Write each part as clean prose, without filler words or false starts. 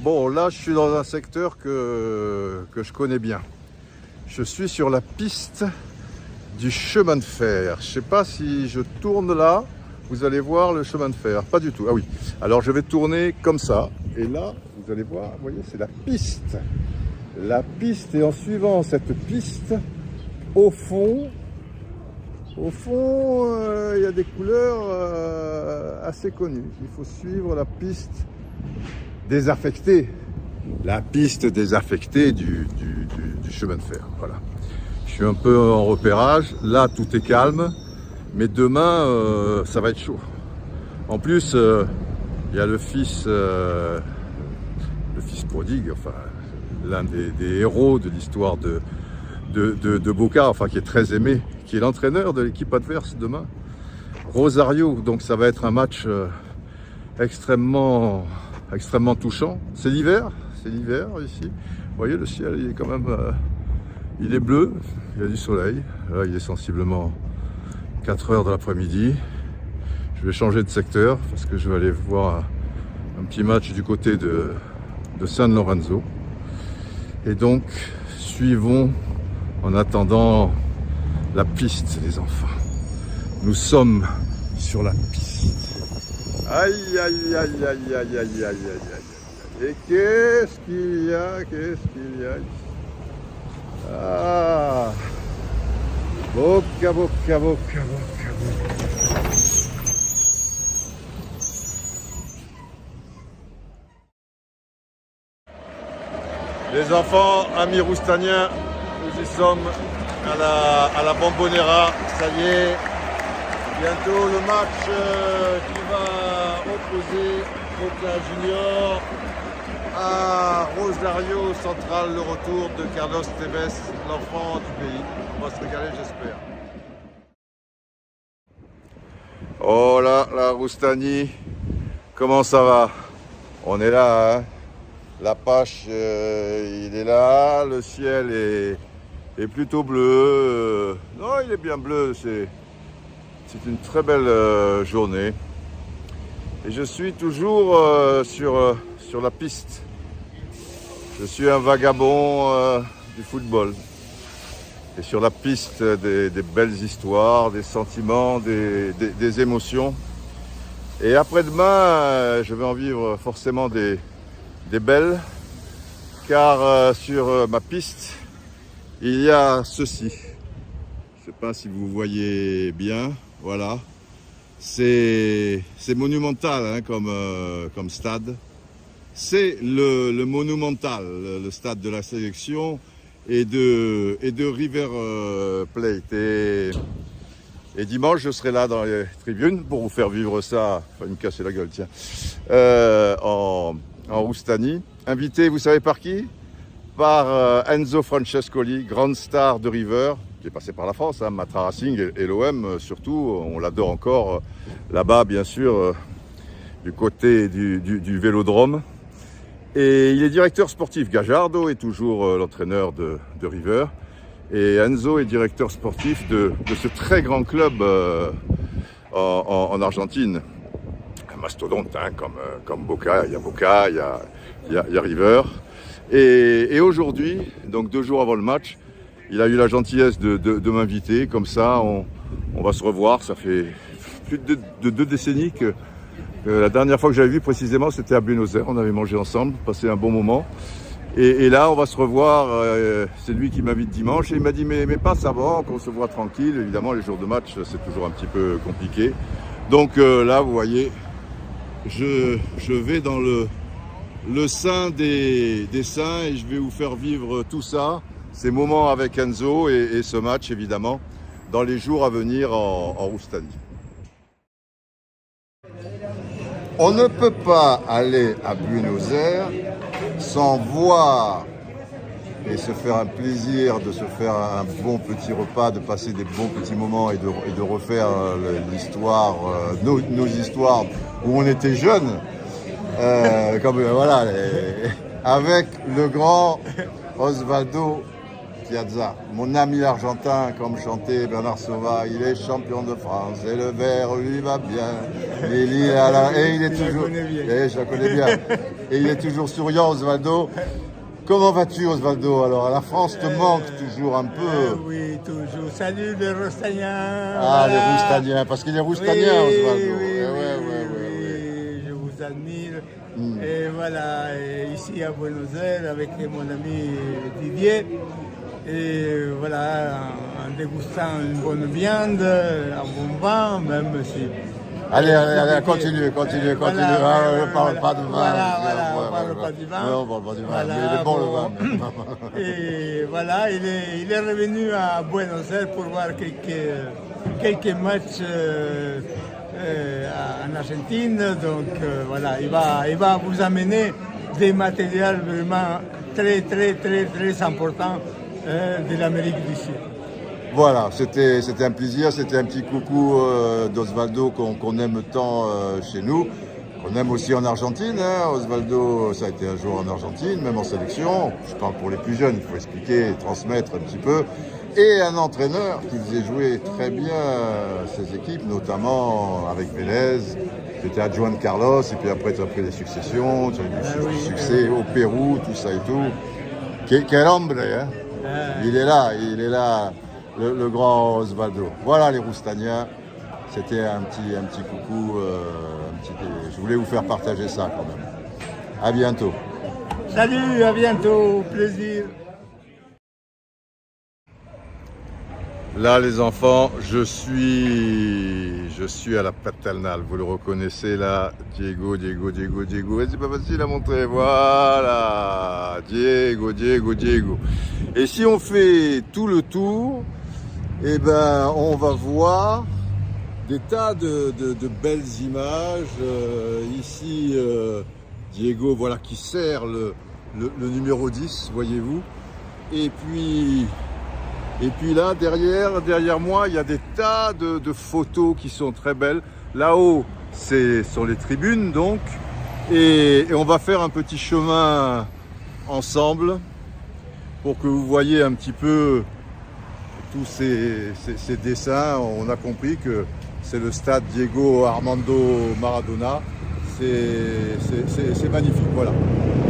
Bon, là, je suis dans un secteur que je connais bien. Je suis sur la piste du chemin de fer. Je ne sais pas si je tourne là, vous allez voir le chemin de fer. Pas du tout. Ah oui. Alors, je vais tourner comme ça. Et là, vous allez voir, vous voyez, c'est la piste. La piste, et en suivant cette piste, au fond, il y a des couleurs assez connues. Il faut suivre la piste désaffectée. La piste désaffectée du chemin de fer. Voilà. Je suis un peu en repérage. Là, tout est calme. Mais demain, ça va être chaud. En plus, il y a le fils prodigue, enfin, l'un des héros de l'histoire de Boca, enfin, qui est très aimé, qui est l'entraîneur de l'équipe adverse demain. Rosario, donc ça va être un match extrêmement touchant. C'est l'hiver ici. Vous voyez, le ciel, il est quand même, il est bleu, il y a du soleil. Là, il est sensiblement 4 heures de l'après-midi. Je vais changer de secteur parce que je vais aller voir un petit match du côté de San Lorenzo. Et donc, suivons en attendant la piste, les enfants. Nous sommes sur la piste. Aïe, aïe, aïe, aïe, aïe, aïe, aïe, aïe, aïe. Et qu'est-ce qu'il y a ici? Ah, Boca. Les enfants, amis roustaniens, nous y sommes à la Bombonera. Ça y est, bientôt le match qui va opposer Boca Junior à Rosario Central, le retour de Carlos Tevez, l'enfant du pays. On va se régaler, j'espère. Oh là, la Roustanie, comment ça va? On est là, hein? L'Apache, il est là, le ciel est plutôt bleu. Non, il est bien bleu, c'est une très belle journée. Et je suis toujours sur la piste. Je suis un vagabond du football. Et sur la piste des belles histoires, des sentiments, des émotions. Et après-demain, je vais en vivre forcément des belles, car sur ma piste, il y a ceci. Je ne sais pas si vous voyez bien, voilà. C'est monumental hein, comme stade. C'est le Monumental, le stade de la sélection et de River Plate. Et dimanche, je serai là dans les tribunes pour vous faire vivre ça. Enfin, me casser la gueule, tiens. En Roustanie. Invité, vous savez par qui? Par Enzo Francescoli, grande star de River, qui est passé par la France, hein, Matra Racing et l'OM surtout. On l'adore encore là-bas, bien sûr, du côté du Vélodrome. Et il est directeur sportif. Gajardo est toujours l'entraîneur de River. Et Enzo est directeur sportif de ce très grand club en Argentine. Un mastodonte, hein, comme Boca. Il y a Boca, il y a River. Et aujourd'hui, donc 2 jours avant le match, il a eu la gentillesse de m'inviter. Comme ça, on va se revoir. Ça fait plus de 2 décennies que la dernière fois que j'avais vu précisément, c'était à Buenos Aires. On avait mangé ensemble, passé un bon moment. Et là, on va se revoir. C'est lui qui m'invite dimanche. Et il m'a dit, mais passe avant, qu'on se voit tranquille. Évidemment, les jours de match, c'est toujours un petit peu compliqué. Donc là, vous voyez, je vais dans le sein des saints et je vais vous faire vivre tout ça, ces moments avec Enzo et ce match, évidemment, dans les jours à venir en Roustanie. On ne peut pas aller à Buenos Aires sans voir et se faire un plaisir, de se faire un bon petit repas, de passer des bons petits moments et de refaire l'histoire, nos histoires où on était jeunes, voilà, avec le grand Osvaldo Piazza. Mon ami argentin, comme chantait Bernard Sauvage, il est champion de France et le vert lui va bien. Et il est toujours. Je la connais bien. Et il est toujours souriant, Osvaldo. Comment vas-tu, Osvaldo? Alors, la France te manque toujours un peu. Oui, toujours. Salut les Roustaniens. Ah, voilà. Les Roustaniens, parce qu'il est Roustanien, Osvaldo. Oui, je vous admire. Et voilà, et ici à Buenos Aires avec mon ami Didier. Et voilà, en dégustant une bonne viande, un bon vin, même si. Allez, continue. Voilà, on ne parle pas de vin. On parle pas du vin. Non, on parle pas du vin, mais il est bon le vin. Et voilà, il est revenu à Buenos Aires pour voir quelques matchs en Argentine. Donc voilà, il va vous amener des matériels vraiment très importants de l'Amérique du Sud. Voilà, c'était un plaisir, c'était un petit coucou d'Osvaldo qu'on aime tant chez nous, qu'on aime aussi en Argentine. Osvaldo, ça a été un joueur en Argentine, même en sélection. Je parle pour les plus jeunes, il faut expliquer, transmettre un petit peu. Et un entraîneur qui faisait jouer très bien ses équipes, notamment avec Vélez. J'étais adjoint de Carlos, et puis après tu as pris des successions, tu as eu du succès au Pérou, tout ça et tout. Quel hombre, hein? Il est là. Le grand Osvaldo. Voilà les Roustaniens. C'était un petit coucou. Je voulais vous faire partager ça quand même. À bientôt. Salut, à bientôt. Plaisir. Là les enfants, je suis à la paternale. Vous le reconnaissez là. Diego. Et c'est pas facile à montrer. Voilà. Diego. Et si on fait tout le tour, eh ben, on va voir des tas de belles images. Ici, Diego, voilà, qui sert le numéro 10, voyez-vous. Et puis là, derrière moi, il y a des tas de photos qui sont très belles. Là-haut, sont les tribunes, donc. Et on va faire un petit chemin ensemble pour que vous voyez un petit peu tous ces dessins. On a compris que c'est le stade Diego Armando Maradona. C'est magnifique, voilà.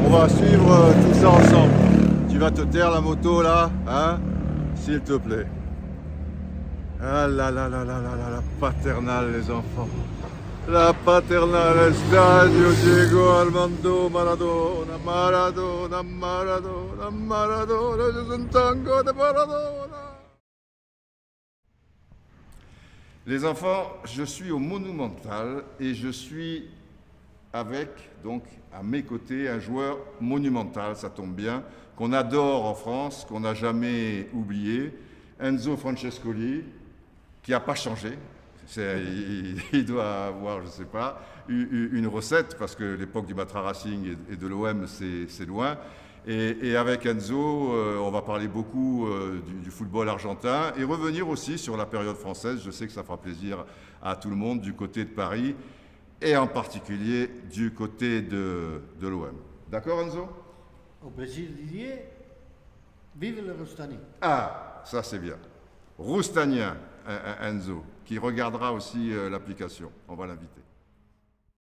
On va suivre tout ça ensemble. Tu vas te taire la moto là, hein, s'il te plaît. Ah là, la paternale les enfants. La paternale, Stadio Diego Armando Maradona, c'est un tango de Maradona. Les enfants, je suis au Monumental et je suis avec, donc, à mes côtés, un joueur monumental, ça tombe bien, qu'on adore en France, qu'on n'a jamais oublié, Enzo Francescoli, qui n'a pas changé. Il doit avoir, je ne sais pas, une recette, parce que l'époque du Matra Racing et de l'OM, c'est loin. Et avec Enzo, on va parler beaucoup du football argentin et revenir aussi sur la période française. Je sais que ça fera plaisir à tout le monde du côté de Paris et en particulier du côté de l'OM. D'accord, Enzo? Au plaisir, Didier. Vive le Roustani. Ah, ça c'est bien. Roustanien, Enzo, qui regardera aussi l'application. On va l'inviter.